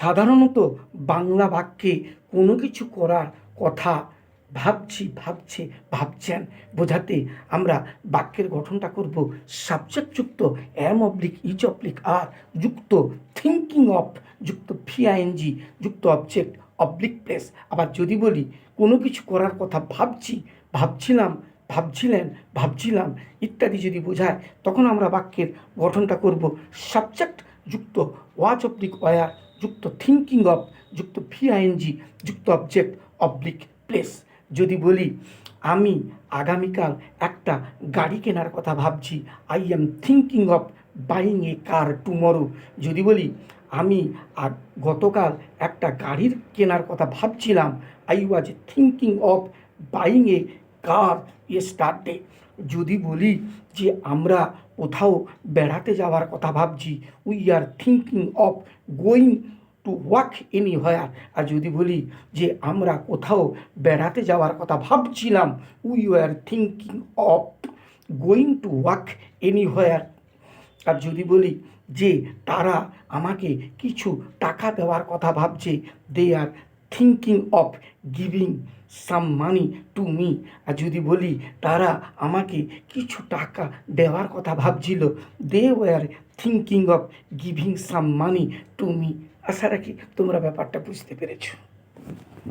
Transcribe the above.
সাধারণত বাংলা বাক্যে কোনো কিছু করার কথা ভাবছেন বোঝাতে আমরা বাক্যের গঠনটা করব সাবজেক্টযুক্ত অ্যাম অবলিক ইজ অবলিক আর যুক্ত থিঙ্কিং অফ যুক্ত ভিআইএনজি যুক্ত অবজেক্ট অবলিক প্লেস। আবার যদি বলি কোনো কিছু করার কথা ভাবছিলাম ইত্যাদি যদি বোঝায়, তখন আমরা বাক্যের গঠনটা করব সাবজেক্ট যুক্ত ওয়াজ অবলিক ওয়ার যুক্ত থিঙ্কিং অফ যুক্ত ভিআইএনজি যুক্ত অবজেক্ট অবলিক প্লেস। যদি বলি আমি আগামীকাল একটা গাড়ি কেনার কথা ভাবছি, I am thinking of buying a car tomorrow. যদি বলি আমি গতকাল একটা গাড়ির কেনার কথা ভাবছিলাম, I was thinking of buying a car yesterday. যদি বলি যে আমরা কোথাও বেড়াতে যাওয়ার কথা ভাবছি, we are thinking of going to walk anywhere. আর যদি বলি যে আমরা কোথাও বেড়াতে যাওয়ার কথা ভাবছিলাম, we are thinking of going to walk anywhere. আর যদি বলি যে তারা আমাকে কিছু টাকা দেওয়ার কথা ভাবছে, they are thinking of giving some money to me. আর যদি বলি তারা আমাকে কিছু টাকা দেওয়ার কথা ভাবছিল, they were thinking of giving some money to me. আশা রাখি তোমরা ব্যাপারটা বুঝতে পেরেছো।